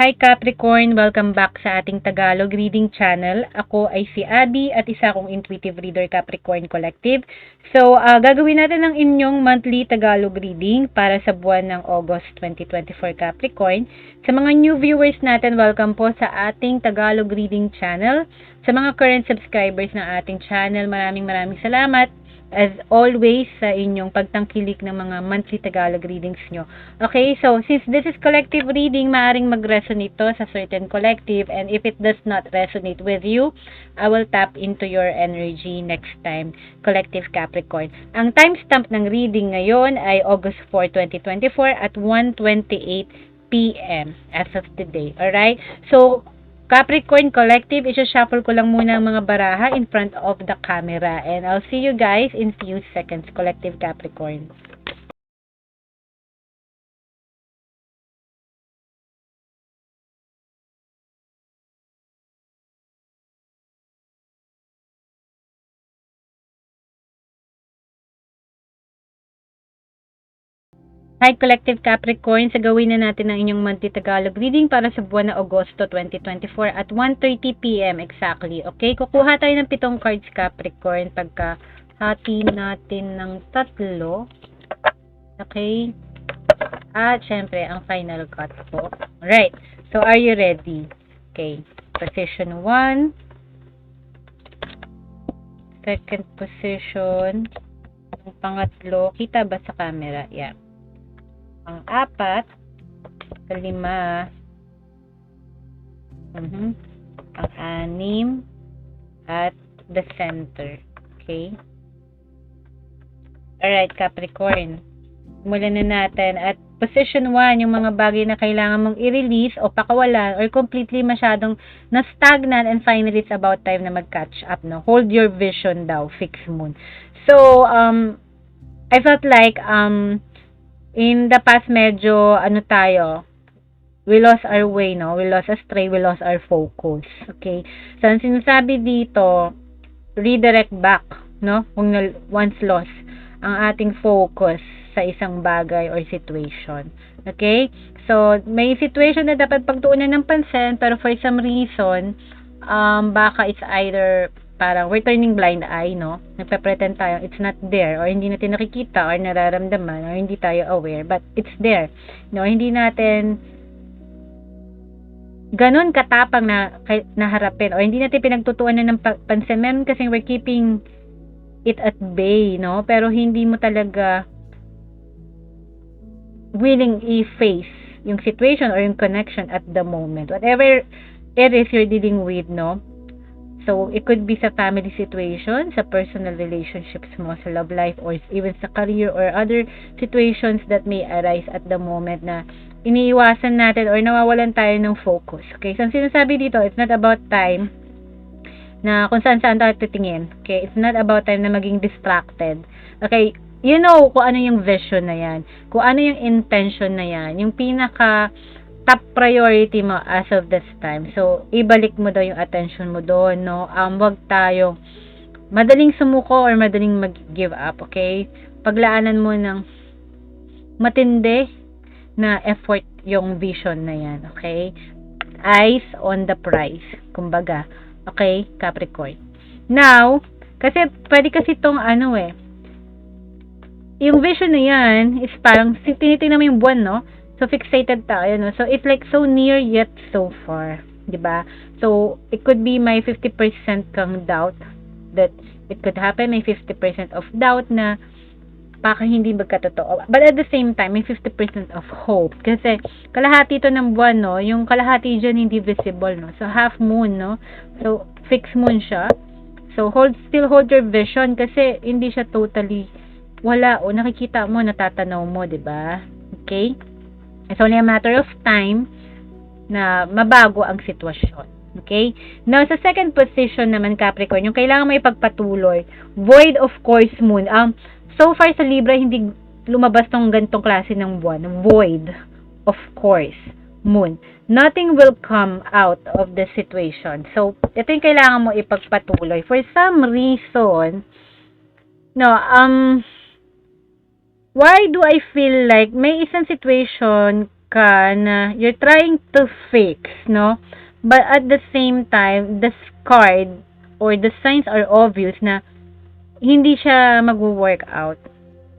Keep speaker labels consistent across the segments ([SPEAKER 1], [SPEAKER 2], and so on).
[SPEAKER 1] Hi Capricorn! Welcome back sa ating Tagalog Reading Channel. Ako ay si Abby at isa akong Intuitive Reader Capricorn Collective. So, gagawin natin ang inyong monthly Tagalog reading para sa buwan ng August 2024 Capricorn. Sa mga new viewers natin, welcome po sa ating Tagalog Reading Channel. Sa mga current subscribers ng ating channel, maraming salamat. As always, sa inyong pagtangkilik ng mga monthly Tagalog readings nyo. Okay, so since this is collective reading, maaring mag-resonate to sa certain collective, and if it does not resonate with you, I will tap into your energy next time, collective Capricorn. Ang timestamp ng reading ngayon ay August 4, 2024 at 1:28 p.m. as of today. Alright? So, Capricorn Collective, isa-shuffle ko lang muna ang mga baraha in front of the camera. And I'll see you guys in few seconds, Collective Capricorn. Hi Collective Capricorn, sa gawin na natin ang inyong monthly Tagalog reading para sa buwan na Agosto 2024 at 1:30 p.m. exactly. Okay, kukuha tayo ng 7 cards Capricorn pagka hati natin ng 3. Okay. At syempre ang final cut po. Alright, so are you ready? Okay, position 1, second position, ang pangatlo, kita ba sa camera? Yeah. Ang 4, 5, ang 6, at the center. Okay? Alright, Capricorn. Simulan na natin. At position 1, yung mga bagay na kailangan mong i-release o pakawalan or completely masyadong na-stagnant, and finally, it's about time na mag-catch up. No? Hold your vision daw, fixed moon. So, I felt like, in the past, medyo, we lost our way, no? We lost astray, we lost our focus. Okay? So, ang sinasabi dito, redirect back, no? Kung once lost ang ating focus sa isang bagay or situation. Okay? So, may situation na dapat pagtuunan ng pansin, pero for some reason, baka it's either parang we're turning blind eye, no? Nagpe-pretend tayo it's not there, or hindi natin nakikita or nararamdaman, or hindi tayo aware, but it's there. No, hindi natin ganun katapang na harapin, or hindi natin pinagtutuunan ng pansin. Meron kasi we're keeping it at bay, no? Pero hindi mo talaga willing i-face yung situation or yung connection at the moment. Whatever it is you're dealing with, no? So, it could be sa family situation, sa personal relationships mo, sa love life, or even sa career or other situations that may arise at the moment na iniiwasan natin or nawawalan tayo ng focus. Okay? So, ang sinasabi dito, it's not about time na kung saan tayo titingin. Okay? It's not about time na maging distracted. Okay? You know kung ano yung vision na yan. Kung ano yung intention na yan. Yung pinaka top priority mo as of this time. So, ibalik mo daw yung attention mo doon, no? Wag tayong madaling sumuko or madaling mag-give up, okay? Paglaanan mo ng matindi na effort yung vision na yan, okay? Eyes on the prize, kumbaga. Okay, Capricorn. Now, kasi pwede kasi itong yung vision na yan is parang tinitingnan mo yung buwan, no? So, fixated tayo, no? So, it's like so near yet so far. Diba? So, it could be may 50% kang doubt that it could happen. May 50% of doubt na baka hindi magkatotoo. But at the same time, may 50% of hope. Kasi, kalahati to ng buwan, no? Yung kalahati dyan hindi visible, no? So, half moon, no? So, fixed moon siya. So, still hold your vision kasi hindi siya totally wala o nakikita mo, natatanaw mo, diba? Okay? It's only a matter of time na mabago ang sitwasyon. Okay? Now, sa second position naman, Capricorn, yung kailangan mo ipagpatuloy, void of course moon. So far sa Libra, hindi lumabas tong gantong klase ng buwan. Void of course moon. Nothing will come out of the situation. So, ito yung kailangan mo ipagpatuloy. For some reason, why do I feel like may isang situation ka na you're trying to fix, no? But at the same time, the card or the signs are obvious na hindi siya mag-work out.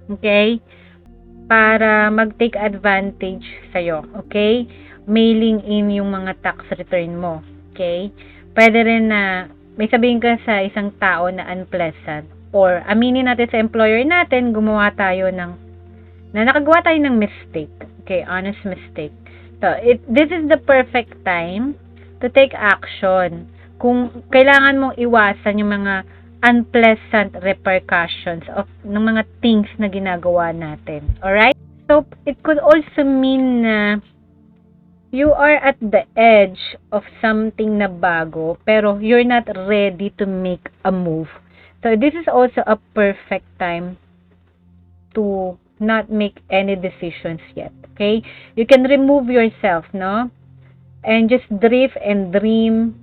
[SPEAKER 1] Okay? Para mag-take advantage sa'yo. Okay? Mailing in yung mga tax return mo. Okay? Pwede rin na may sabihin ka sa isang tao na unpleasant or aminin natin sa employer natin, gumawa tayo ng na nakagawa tayo ng mistake. Okay? Honest mistake. So, this is the perfect time to take action. Kung kailangan mong iwasan yung mga unpleasant repercussions of ng mga things na ginagawa natin. Alright? So, it could also mean na you are at the edge of something na bago, pero you're not ready to make a move. So, this is also a perfect time to not make any decisions yet. Okay? You can remove yourself, no? And just drift and dream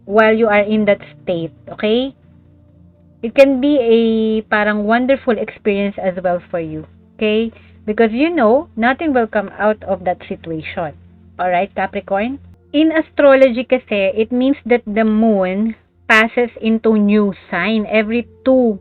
[SPEAKER 1] while you are in that state. Okay? It can be a parang wonderful experience as well for you. Okay? Because you know, nothing will come out of that situation. Alright, Capricorn? In astrology kasi, it means that the moon passes into new sign every 2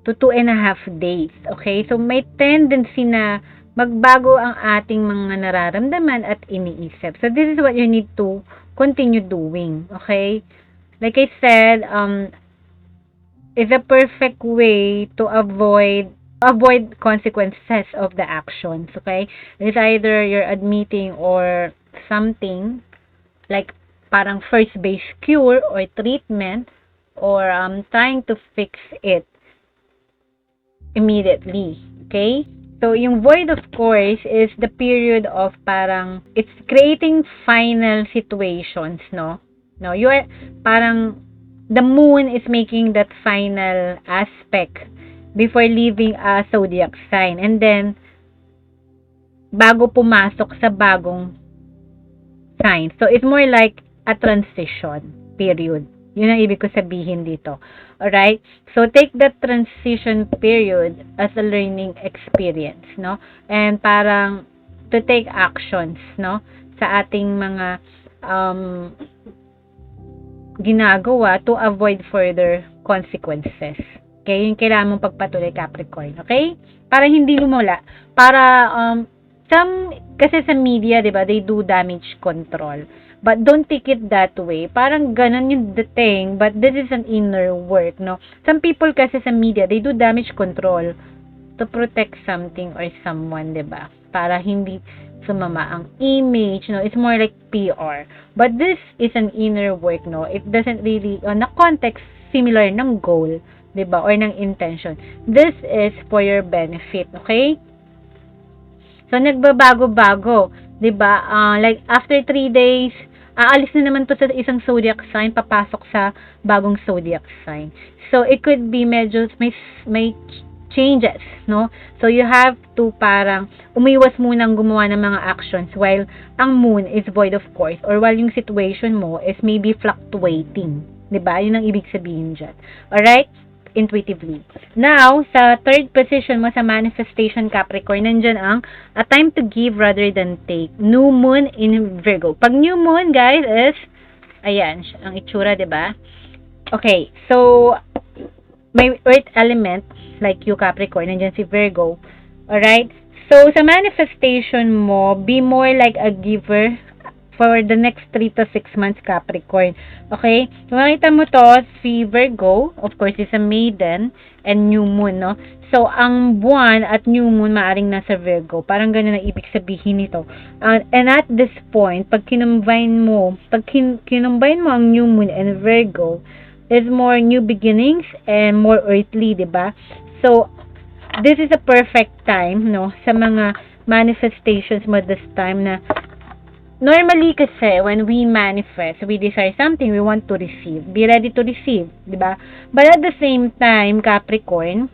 [SPEAKER 1] to 2.5 days. Okay? So, may tendency na magbago ang ating mga nararamdaman at iniisip. So, this is what you need to continue doing. Okay? Like I said, it's a perfect way to avoid consequences of the actions. Okay? It's either you're admitting or something like parang first base cure or treatment or trying to fix it immediately. Okay? So, yung void, of course, is the period of parang, it's creating final situations, no? No, you are, parang, the moon is making that final aspect before leaving a zodiac sign. And then, bago pumasok sa bagong sign. So, it's more like a transition period. Yun ang ibig ko sabihin dito. Alright? So, take that transition period as a learning experience, no? And parang to take actions, no? Sa ating mga ginagawa to avoid further consequences. Okay? Yung kailangan mong pagpatuloy, Capricorn. Okay? Para hindi lumula. Para, kasi sa media, di ba, they do damage control. But don't take it that way. Parang ganun yung the thing, but this is an inner work, no? Some people kasi sa media, they do damage control to protect something or someone, diba? Para hindi sumama ang image, no? It's more like PR. But this is an inner work, no? It doesn't really, on a context similar ng goal, diba? Or ng intention. This is for your benefit, okay? So, nagbabago-bago, diba? Like, after 3 days, aalis na naman to sa isang zodiac sign, papasok sa bagong zodiac sign. So, it could be medyo may changes, no? So, you have to parang umiwas munang gumawa ng mga actions while ang moon is void, of course, or while yung situation mo is maybe fluctuating. Diba? Yun ang ibig sabihin dyan. Alright? Intuitively. Now, sa third position mo sa manifestation, Capricorn, nandyan ang a time to give rather than take. New moon in Virgo. Pag new moon, guys, is ayan, ang itsura, diba? Okay, so may earth element like you, Capricorn, nandyan si Virgo. Alright? So, sa manifestation mo, be more like a giver for the next 3 to 6 months, Capricorn. Okay? Kung makita mo to, si Virgo, of course, is a maiden and new moon, no? So, ang buwan at new moon maaring nasa Virgo. Parang ganun ang ibig sabihin nito. And at this point, pag kinumbine mo ang new moon and Virgo, is more new beginnings and more earthly, diba? So, this is a perfect time, no? Sa mga manifestations mo this time na normally kasi, when we manifest, we desire something, we want to receive. Be ready to receive, di ba? But at the same time, Capricorn,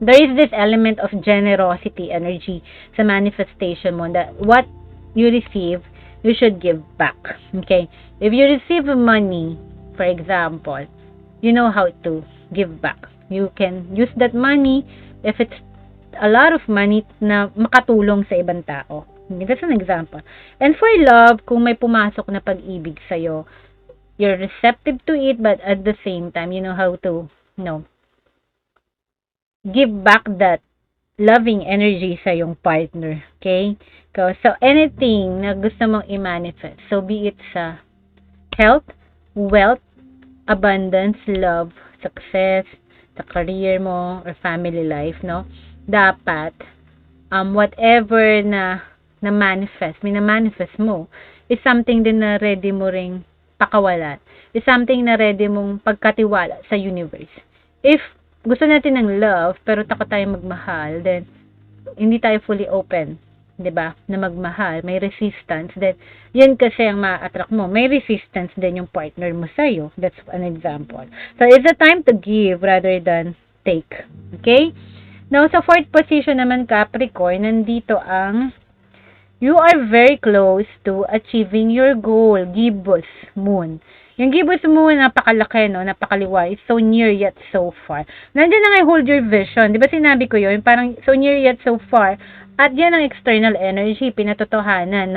[SPEAKER 1] there is this element of generosity energy sa manifestation mo that what you receive, you should give back. Okay? If you receive money, for example, you know how to give back. You can use that money if it's a lot of money na makatulong sa ibang tao. That's an example. And for love, kung may pumasok na pag-ibig sa'yo, you're receptive to it, but at the same time, you know how to, give back that loving energy sa yung partner. Okay? So, anything na gusto mong i-manifest, so be it sa health, wealth, abundance, love, success, sa career mo, or family life, dapat, whatever na manifest mo, is something din na ready mo ring pakawalan. Is something na ready mong pagkatiwala sa universe. If gusto natin ng love, pero takot tayo magmahal, then, hindi tayo fully open, 'di ba? Na magmahal, may resistance, then, yan kasi ang ma-attract mo. May resistance din yung partner mo sa'yo. That's an example. So, it's a time to give rather than take. Okay? Now, sa fourth position naman, Capricorn, nandito ang you are very close to achieving your goal, Gibbous Moon. Yung Gibbous Moon, napakalaki, napakaliwa. It's so near yet so far. Nandiyan na nga hold your vision. Di ba sinabi ko yun? Parang so near yet so far. At yan ang external energy, pinatotohanan,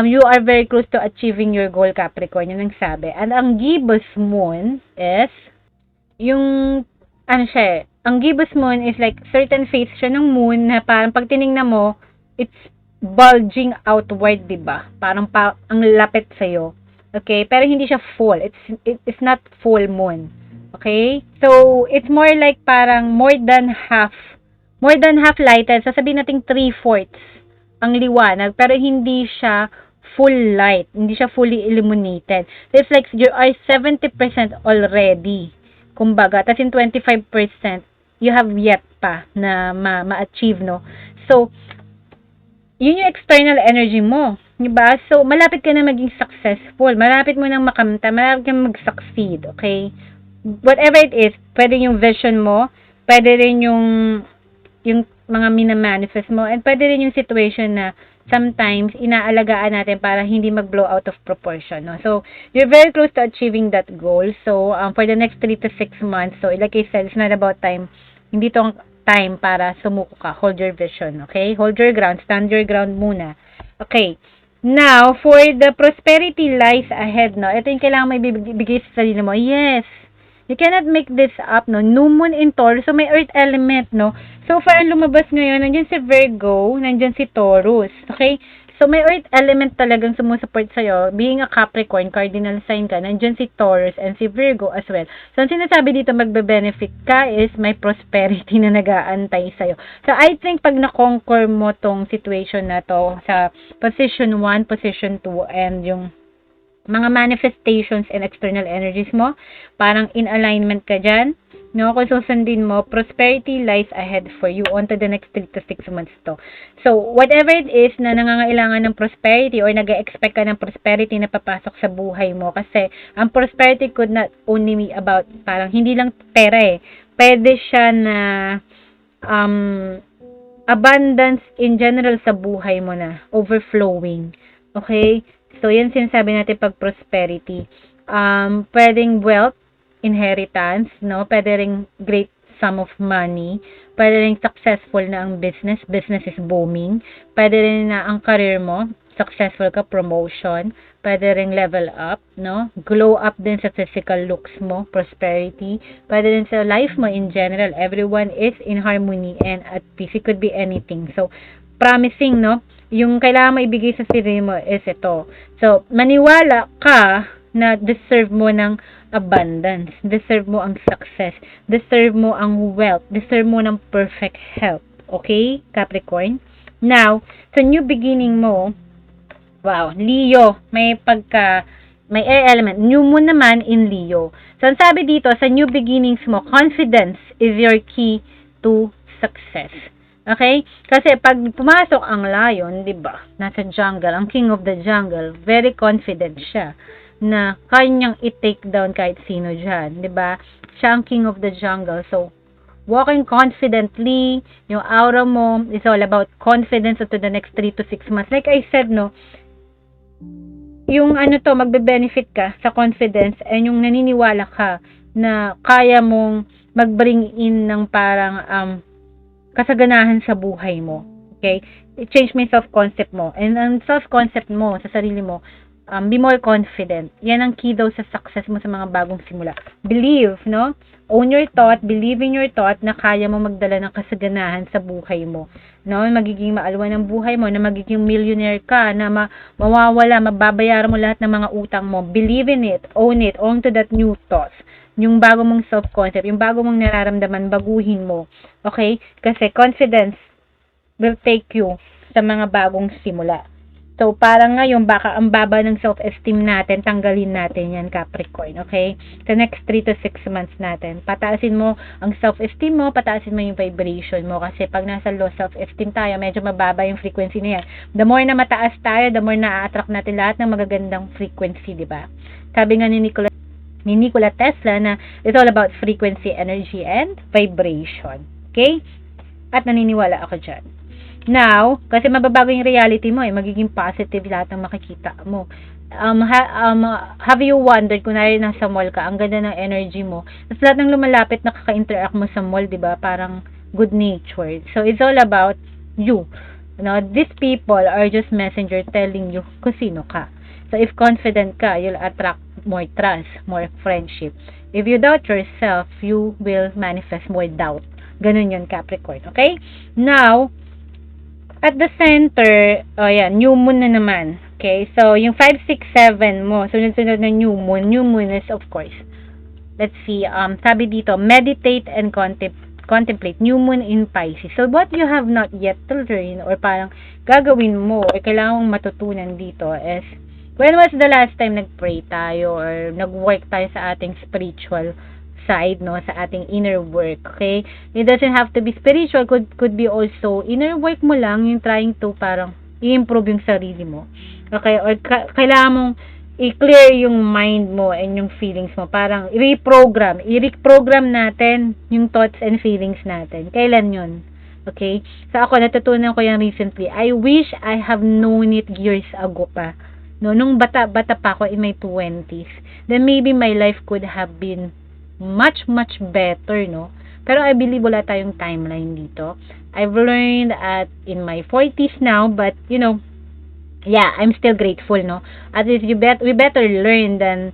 [SPEAKER 1] you are very close to achieving your goal, Capricorn. Yun ang sabi. And ang Gibbous Moon is, ang Gibbous Moon is like certain phase siya ng moon na parang pag tinignan mo, it's bulging outward, di ba? Parang ang lapit sa'yo. Okay? Pero hindi siya full. It's not full moon. Okay? So, it's more like parang more than half lighted. Sasabihin natin 3/4 ang liwanag, pero hindi siya full light. Hindi siya fully illuminated. So, it's like you are 70% already. Kumbaga, tapos in 25%, you have yet pa na ma-achieve, So, yun yung external energy mo. Diba? So, malapit ka na maging successful. Malapit mo nang makamta. Malapit ka mag-succeed. Okay? Whatever it is, pwede yung vision mo, pwede rin yung mga minamanifest mo, and pwede rin yung situation na sometimes inaalagaan natin para hindi mag-blow out of proportion. So, you're very close to achieving that goal. So, for the next 3 to 6 months, so like I said, it's not about time. Hindi tong time para sumuko ka. Hold your vision. Okay? Hold your ground. Stand your ground muna. Okay. Now, for the prosperity lies ahead, ito yung kailangan may bibigay sa sarili mo. Yes. You cannot make this up, New Moon in Taurus, so may earth element, So far, ang lumabas ngayon, nandiyan si Virgo, nandiyan si Taurus. Okay? So, may earth element talagang sumusupport sa'yo. Being a Capricorn, cardinal sign ka, nandiyan si Taurus and si Virgo as well. So, ang sinasabi dito magbe-benefit ka is may prosperity na nag-aantay sa'yo. So, I think pag na-conquer mo tong situation na to sa position 1, position 2, and yung mga manifestations and external energies mo, parang in alignment ka dyan, kung susundin mo, prosperity lies ahead for you on to the next 3 to 6 months to. So, whatever it is na nangangailangan ng prosperity or nag-expect ka ng prosperity na papasok sa buhay mo, kasi ang prosperity could not only be about, parang hindi lang pera pwede siya na abundance in general sa buhay mo na, overflowing. Okay? So, yan sinasabi natin pag prosperity. Pwedeng wealth, inheritance, pwede ring great sum of money, pwede ring successful na ang business is booming, pwede rin na ang career mo, successful ka, promotion, pwede ring level up, glow up din sa physical looks mo, prosperity, pwede rin sa life mo in general, everyone is in harmony and at peace. It could be anything. So, promising, yung kailangan mo ibigay sa sarili mo is ito. So, maniwala ka na deserve mo ng abundance, deserve mo ang success, deserve mo ang wealth, deserve mo ng perfect health. Okay, Capricorn? Now, sa new beginning mo, wow, Leo, may air element. New moon naman in Leo. So, ang sabi dito, sa new beginnings mo, confidence is your key to success. Okay? Kasi pag pumasok ang lion, 'di ba? Nasa jungle, ang king of the jungle, very confident siya na kanyang i-take down kahit sino dyan, 'di ba? Siya ang king of the jungle. So, walking confidently, yung aura mo is all about confidence to the next 3 to 6 months. Like I said, yung magbe-benefit ka sa confidence and yung naniniwala ka na kaya mong mag-bring in ng parang kasaganahan sa buhay mo. Okay? i-change mo yung self-concept mo. And ang self-concept mo sa sarili mo, be more confident. Yan ang key daw sa success mo sa mga bagong simula. Believe, no? Own your thought, believe in your thought na kaya mo magdala ng kasaganahan sa buhay mo. No? Magiging maalwan ang buhay mo, na magiging millionaire ka, na mawawala, mababayaran mo lahat ng mga utang mo. Believe in it, own to that new thoughts. Yung bago mong self-concept, yung bago mong nararamdaman, baguhin mo. Okay? Kasi confidence will take you sa mga bagong simula. So, parang ngayon, baka ang baba ng self-esteem natin, tanggalin natin yan, Capricorn, okay? The next 3 to 6 months natin. Pataasin mo ang self-esteem mo, pataasin mo yung vibration mo. Kasi pag nasa low self-esteem tayo, medyo mababa yung frequency na yan. The more na mataas tayo, the more na-attract natin lahat ng magagandang frequency, di ba? Sabi nga ni Nikola Tesla na it's all about frequency, energy, and vibration. Okay? At naniniwala ako dyan. Now, kasi mababago yung reality mo, magiging positive lahat ng makikita mo. Have you wondered, kung nasa mall ka, ang ganda ng energy mo, tapos lahat ng lumalapit nakaka-interact mo sa mall, diba? Parang good natured. So, it's all about you. These people are just messenger telling you kung sino ka. So, if confident ka, you'll attract more trust, more friendship. If you doubt yourself, you will manifest more doubt. Ganun yun, Capricorn. Okay? Now, at the center, new moon na naman. Okay? So, yung 5, 6, 7 mo, sunod-sunod na new moon is, of course, let's see, sabi dito, meditate and contemplate, new moon in Pisces. So, what you have not yet to learn, or parang gagawin mo, or kailangan mong matutunan dito is, when was the last time nag-pray tayo, or nag-work tayo sa ating spiritual side, no, sa ating inner work, okay? It doesn't have to be spiritual, could be also inner work mo lang, yung trying to parang i-improve yung sarili mo, okay? Or kailangan mong i-clear yung mind mo and yung feelings mo, parang i-reprogram natin yung thoughts and feelings natin. Kailan yun? Okay? So ako, natutunan ko yan recently. I wish I have known it years ago pa. No, nung bata pa ako in my 20s, then maybe my life could have been much better, no? Pero I believe wala tayong timeline dito. I've learned in my 40s now, but yeah, I'm still grateful, no? At least we better learn than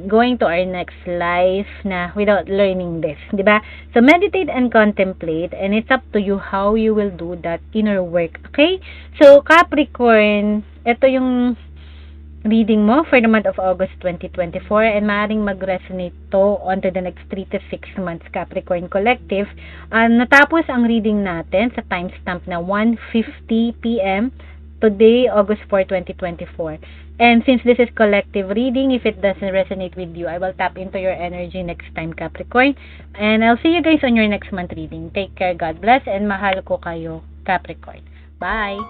[SPEAKER 1] going to our next life na without learning this, di ba? So meditate and contemplate, and it's up to you how you will do that inner work, okay? So Capricorn, ito yung reading mo for the month of August 2024, and maaaring mag-resonate to onto the next 3 to 6 months, Capricorn Collective. Natapos ang reading natin sa timestamp na 1:50 p.m. today, August 4, 2024. And since this is collective reading, if it doesn't resonate with you, I will tap into your energy next time, Capricorn. And I'll see you guys on your next month reading. Take care, God bless, and mahal ko kayo, Capricorn. Bye!